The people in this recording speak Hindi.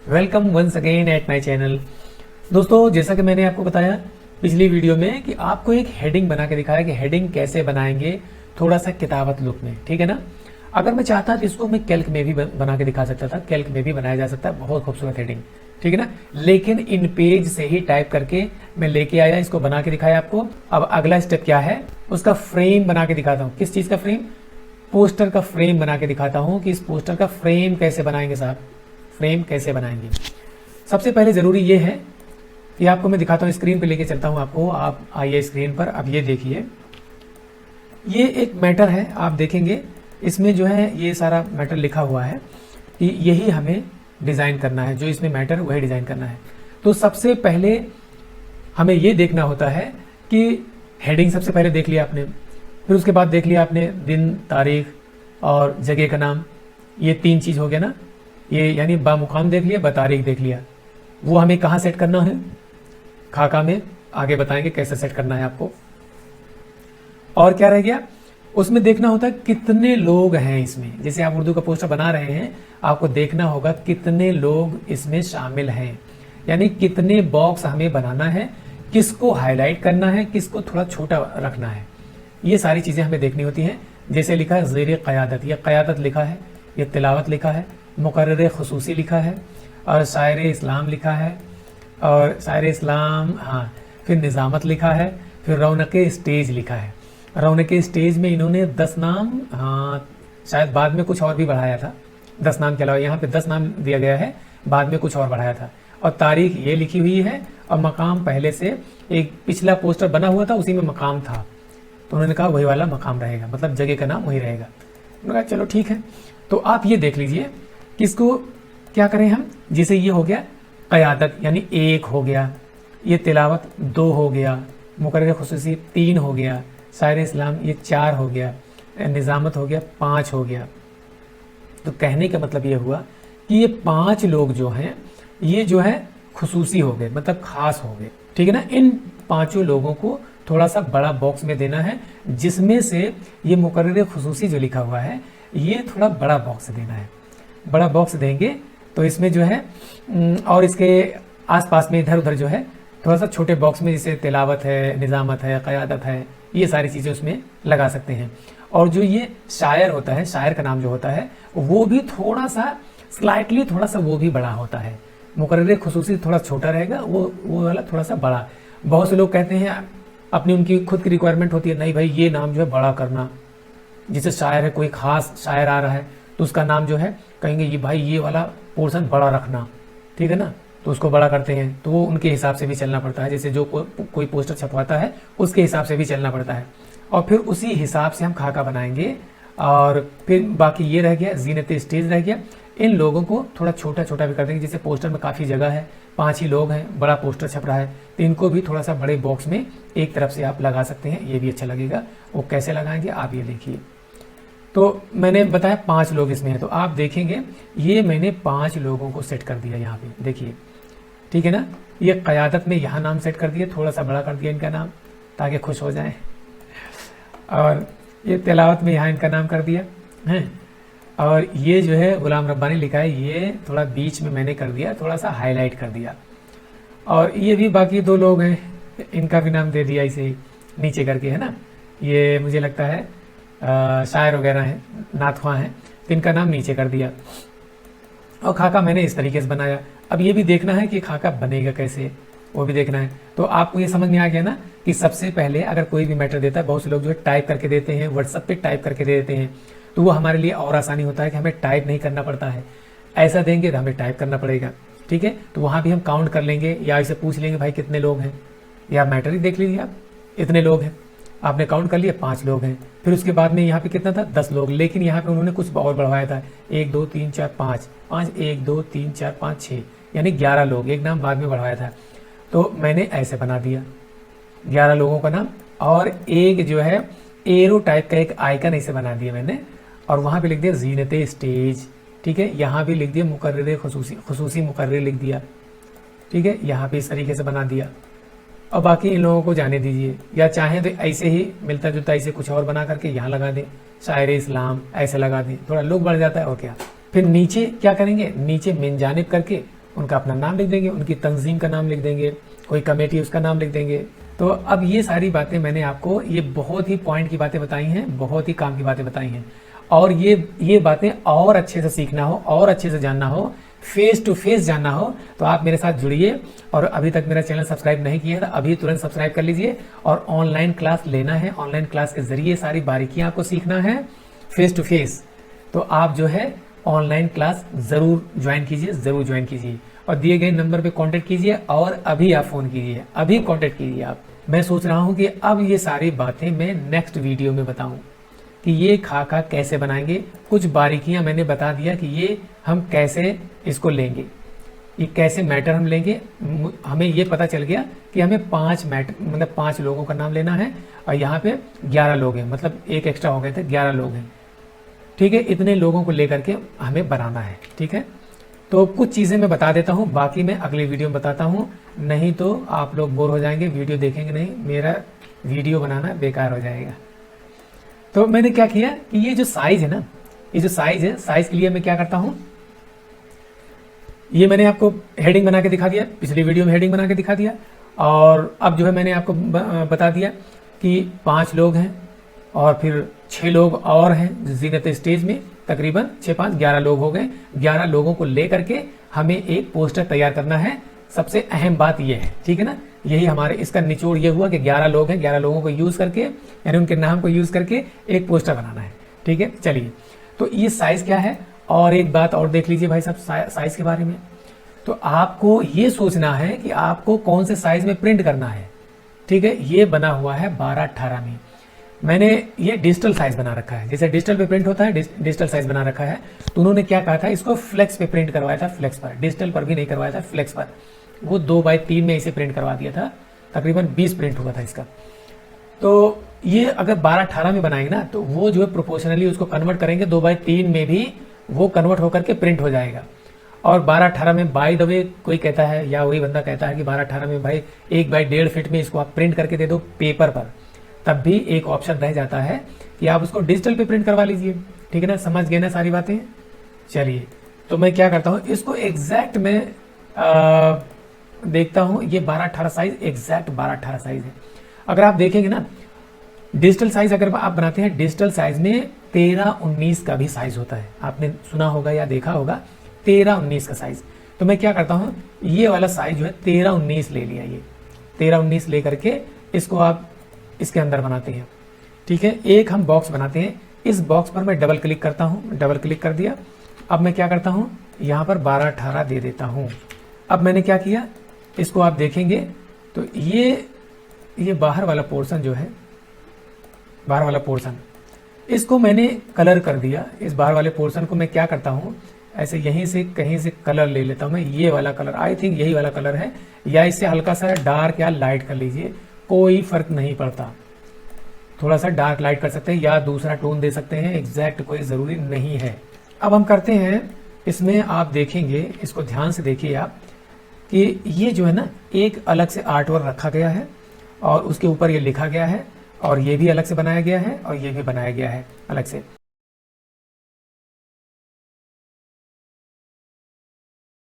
Welcome once again at my channel. दोस्तों, जैसा कि मैंने आपको बताया पिछली वीडियो में कि आपको एक हेडिंग बना के दिखाया कि हेडिंग कैसे बनाएंगे थोड़ा सा किताबत लुक में, ठीक है ना। अगर मैं चाहता तो इसको मैं कैल्क में भी बना के दिखा सकता था, कैल्क में भी बनाया जा सकता है, बहुत खूबसूरत हेडिंग, ठीक है ना। लेकिन इन पेज से ही टाइप करके मैं लेके आया, इसको बना के दिखाया आपको। अब अगला स्टेप क्या है, उसका फ्रेम बना के दिखाता हूँ। किस चीज का फ्रेम? पोस्टर का फ्रेम बना के दिखाता हूँ कि इस पोस्टर का फ्रेम कैसे बनाएंगे साहब, फ्रेम कैसे बनाएंगे। सबसे पहले जरूरी ये है कि आपको मैं दिखाता हूँ, स्क्रीन पे लेके चलता हूँ आपको। आप आइए स्क्रीन पर। अब ये देखिए, ये एक मैटर है, आप देखेंगे इसमें जो है ये सारा मैटर लिखा हुआ है कि यही हमें डिजाइन करना है, जो इसमें मैटर वही डिजाइन करना है। तो सबसे पहले हमें ये देखना होता है कि हेडिंग सबसे पहले देख लिया आपने, फिर उसके बाद देख लिया आपने दिन, तारीख और जगह का नाम। ये तीन चीज हो गया ना, ये यानी बामुकाम देख लिया, बतारीख देख लिया। वो हमें कहाँ सेट करना है? खाका में। आगे बताएंगे कैसे सेट करना है आपको। और क्या रह गया, उसमें देखना होता है कितने लोग हैं इसमें। जैसे आप उर्दू का पोस्टर बना रहे हैं, आपको देखना होगा कितने लोग इसमें शामिल हैं, यानी कितने बॉक्स हमें बनाना है, किसको हाईलाइट करना है, किसको थोड़ा छोटा रखना है। ये सारी चीजें हमें देखनी होती हैं। जैसे लिखा है ज़ेर क़यादत, ये क़यादत लिखा है, ये तिलावत लिखा है, मुकर्रर ख़ुसूसी लिखा है, और शायर इस्लाम लिखा है, और शायर इस्लाम, हाँ, फिर निज़ामत लिखा है, फिर रौनक स्टेज लिखा है। रौनक स्टेज में इन्होंने 10 नाम, हाँ शायद बाद में कुछ और भी बढ़ाया था, 10 नाम के अलावा यहाँ पे 10 नाम दिया गया है, बाद में कुछ और बढ़ाया था। और तारीख ये लिखी हुई है, और मकाम पहले से एक पिछला पोस्टर बना हुआ था, उसी में मकाम था, तो उन्होंने कहा वही वाला मकाम रहेगा, मतलब जगह का नाम वही रहेगा। उन्होंने कहा चलो ठीक है। तो आप ये देख लीजिए कि इसको क्या करें हम। जैसे ये हो गया क़यादत यानी 1 हो गया, ये तिलावत 2 हो गया, मुकर्रर ख़ुसूसी 3 हो गया, शायर इस्लाम ये 4 हो गया, निज़ामत हो गया 5 हो गया। तो कहने का मतलब ये हुआ कि ये 5 लोग जो हैं ये जो है खुसूसी हो गए, मतलब खास हो गए, ठीक है ना। इन 5 लोगों को थोड़ा सा बड़ा बॉक्स में देना है, जिसमें से ये मुकर्रर ख़ुसूसी जो लिखा हुआ है ये थोड़ा बड़ा बॉक्स देना है। बड़ा बॉक्स देंगे तो इसमें जो है और इसके आसपास में इधर उधर जो है थोड़ा सा छोटे बॉक्स में, जैसे तिलावत है, निज़ामत है, क़यादत है, ये सारी चीज़ें उसमें लगा सकते हैं। और जो ये शायर होता है, शायर का नाम जो होता है वो भी थोड़ा सा स्लाइटली थोड़ा सा वो भी बड़ा होता है। मुकर्रर ख़ुसूसी थोड़ा छोटा रहेगा, वो वाला थोड़ा सा बड़ा। बहुत से लोग कहते हैं, अपनी उनकी खुद की रिक्वायरमेंट होती है, नहीं भाई ये नाम जो है बड़ा करना। जैसे शायर है, कोई खास शायर आ रहा है तो उसका नाम जो है कहेंगे ये भाई ये वाला पोर्शन बड़ा रखना, ठीक है ना, तो उसको बड़ा करते हैं। तो वो उनके हिसाब से भी चलना पड़ता है, जैसे जो कोई पोस्टर छपवाता है उसके हिसाब से भी चलना पड़ता है। और फिर उसी हिसाब से हम खाका बनाएंगे। और फिर बाकी ये रह गया, ज़ीनत स्टेज रह गया। इन लोगों को थोड़ा छोटा छोटा भी कर देंगे, जैसे पोस्टर में काफ़ी जगह है, 5 ही लोग हैं, बड़ा पोस्टर छप रहा है, तो इनको भी थोड़ा सा बड़े बॉक्स में एक तरफ से आप लगा सकते हैं, ये भी अच्छा लगेगा। वो कैसे लगाएंगे आप ये देखिए। तो मैंने बताया 5 लोग इसमें हैं, तो आप देखेंगे ये मैंने 5 लोगों को सेट कर दिया यहाँ पे, देखिए, ठीक है ना। ये क़यादत में यहाँ नाम सेट कर दिया, थोड़ा सा बड़ा कर दिया इनका नाम ताकि खुश हो जाएं। और ये तिलावत में यहाँ इनका नाम कर दिया है। और ये जो है गुलाम रब्बानी लिखा है, ये थोड़ा बीच में मैंने कर दिया, थोड़ा सा हाईलाइट कर दिया। और ये भी बाकी 2 लोग हैं, इनका भी नाम दे दिया इसे नीचे करके, है ना। ये मुझे लगता है शायर वगैरह हैं, नाथवा हैं, तो इनका नाम नीचे कर दिया। और खाका मैंने इस तरीके से बनाया। अब ये भी देखना है कि खाका बनेगा कैसे, वो भी देखना है। तो आपको ये समझ में आ गया ना कि सबसे पहले अगर कोई भी मैटर देता है, बहुत से लोग जो है टाइप करके देते हैं, व्हाट्सएप पे टाइप करके दे देते हैं, तो वो हमारे लिए और आसानी होता है कि हमें टाइप नहीं करना पड़ता है। ऐसा देंगे तो हमें टाइप करना पड़ेगा, ठीक है। तो वहाँ भी हम काउंट कर लेंगे, या इसे पूछ लेंगे भाई कितने लोग हैं, या मैटर ही देख लीजिए आप, इतने लोग हैं, आपने काउंट कर लिया 5 लोग हैं। फिर उसके बाद में यहाँ पे कितना था, 10 लोग, लेकिन यहाँ पे उन्होंने कुछ और बढ़वाया था, 1 2 3 4 5 5 1 2 3 4 5 6, यानी 11 लोग, एक नाम बाद में बढ़वाया था। तो मैंने ऐसे बना दिया 11 लोगों का नाम, और एक जो है एरो टाइप का एक आइकन ऐसे बना दिया मैंने, और वहाँ पे लिख दिया ज़ीनत स्टेज, ठीक है। यहाँ भी लिख दिया मुकर्रर ख़ुसूसी मुकर्रर लिख दिया, ठीक है। यहाँ पे इस तरीके से बना दिया। और बाकी इन लोगों को जाने दीजिए, या चाहें तो ऐसे ही मिलता जुलता ऐसे कुछ और बना करके यहाँ लगा दें, शायर इस्लाम ऐसे लगा दें, थोड़ा लुक बढ़ जाता है और क्या। फिर नीचे क्या करेंगे, नीचे मिन जानिब करके उनका अपना नाम लिख देंगे, उनकी तंजीम का नाम लिख देंगे, कोई कमेटी उसका नाम लिख देंगे। तो अब ये सारी बातें मैंने आपको, ये बहुत ही पॉइंट की बातें बताई हैं, बहुत ही काम की बातें बताई हैं। और ये बातें और अच्छे से सीखना हो और अच्छे से जानना हो, फेस टू फेस जानना हो, तो आप मेरे साथ जुड़िए। और अभी तक मेरा चैनल सब्सक्राइब नहीं किया है तो अभी तुरंत सब्सक्राइब कर लीजिए। और ऑनलाइन क्लास लेना है, ऑनलाइन क्लास के जरिए सारी बारीकियां आपको सीखना है फेस टू फेस, तो आप जो है ऑनलाइन क्लास जरूर ज्वाइन कीजिए, जरूर ज्वाइन कीजिए। और दिए गए नंबर पे कांटेक्ट कीजिए और अभी आप फोन कीजिए, अभी कांटेक्ट कीजिए आप। मैं सोच रहा हूं कि अब ये सारी बातें मैं नेक्स्ट वीडियो में बताऊं कि ये खाका कैसे बनाएंगे। कुछ बारीकियां मैंने बता दिया कि ये हम कैसे इसको लेंगे, ये कैसे मैटर हम लेंगे। हमें ये पता चल गया कि हमें 5 लोगों का नाम लेना है और यहाँ पे 11 लोग हैं, मतलब एक एक्स्ट्रा हो गए थे, 11 लोग हैं। ठीक है, इतने लोगों को लेकर के हमें बनाना है। ठीक है, तो कुछ चीज़ें मैं बता देता हूँ, बाकी मैं अगली वीडियो में बताता हूँ, नहीं तो आप लोग बोर हो जाएंगे, वीडियो देखेंगे नहीं, मेरा वीडियो बनाना बेकार हो जाएगा। तो मैंने क्या किया कि ये जो साइज है ना, ये जो साइज है, साइज के लिए मैं क्या करता हूँ, ये मैंने आपको हेडिंग बना के दिखा दिया, पिछली वीडियो में हेडिंग बना के दिखा दिया। और अब जो है मैंने आपको बता दिया कि 5 लोग हैं और फिर 6 लोग और हैं जीनत स्टेज में, तकरीबन 6 5 11 लोग हो गए। 11 लोगों को लेकर के हमें एक पोस्टर तैयार करना है। सबसे अहम बात यह है, ठीक है ना, यही हमारे इसका निचोड़ ये हुआ कि 11 लोग हैं, 11 लोगों को यूज करके, यानी उनके नाम को यूज करके एक पोस्टर बनाना है। ठीक है, चलिए, तो ये साइज क्या है। और एक बात और देख लीजिए भाई साहब, साइज के बारे में तो आपको ये सोचना है कि आपको कौन से साइज में प्रिंट करना है। ठीक है, ये बना हुआ है 12:18 में। मैंने ये डिजिटल साइज बना रखा है, जैसे डिजिटल पे प्रिंट होता है, डिजिटल साइज बना रखा है। तो उन्होंने क्या कहा था, इसको फ्लेक्स पे प्रिंट करवाया था, फ्लेक्स पर, डिजिटल पर भी नहीं करवाया था, फ्लेक्स पर। वो 2x3 में इसे प्रिंट करवा दिया था, तकरीबन 20 प्रिंट हुआ था इसका। तो ये अगर 12:18 में बनाएंगे ना, तो वो जो है प्रोपोर्शनली उसको कन्वर्ट करेंगे, 2x3 में भी वो कन्वर्ट होकर के प्रिंट हो जाएगा। और 12:18 में बाय द वे कोई कहता है, या वही बंदा कहता है कि 12:18 में भाई 1x1.5 फीट में इसको आप प्रिंट करके दे दो पेपर पर, तब भी एक ऑप्शन रह जाता है कि आप उसको डिजिटल पे प्रिंट करवा लीजिए। ठीक है ना, समझ गए ना सारी बातें। चलिए, तो मैं क्या करता हूँ, इसको एग्जैक्ट मैं देखता हूँ, ये 12:18 साइज, एग्जैक्ट 12:18 साइज है। अगर आप देखेंगे ना, डिजिटल साइज अगर आप बनाते हैं, डिजिटल साइज में 13-19 का भी साइज होता है, आपने सुना होगा या देखा होगा, 13-19 का साइज। तो मैं क्या करता हूँ, ये वाला साइज जो है 13-19 ले लिया, ये 13-19 लेकर के इसको आप इसके अंदर बनाते हैं। ठीक है, एक हम बॉक्स बनाते हैं, इस बॉक्स पर मैं डबल क्लिक करता हूँ, डबल क्लिक कर दिया। अब मैं क्या करता हूँ, यहाँ पर 12:18 दे देता हूँ। अब मैंने क्या किया, इसको आप देखेंगे तो ये बाहर वाला पोर्शन जो है, बाहर वाला पोर्शन, इसको मैंने कलर कर दिया। इस बाहर वाले पोर्शन को मैं क्या करता हूँ, ऐसे यहीं से कहीं से कलर ले लेता हूँ मैं, ये वाला कलर, आई थिंक यही वाला कलर है, या इससे हल्का सा डार्क या लाइट कर लीजिए, कोई फर्क नहीं पड़ता। थोड़ा सा डार्क लाइट कर सकते हैं या दूसरा टोन दे सकते हैं, एग्जैक्ट कोई जरूरी नहीं है। अब हम करते हैं, इसमें आप देखेंगे, इसको ध्यान से देखिए आप, कि ये जो है ना, एक अलग से आर्ट वर्क रखा गया है और उसके ऊपर ये लिखा गया है, और ये भी अलग से बनाया गया है और ये भी बनाया गया है अलग से।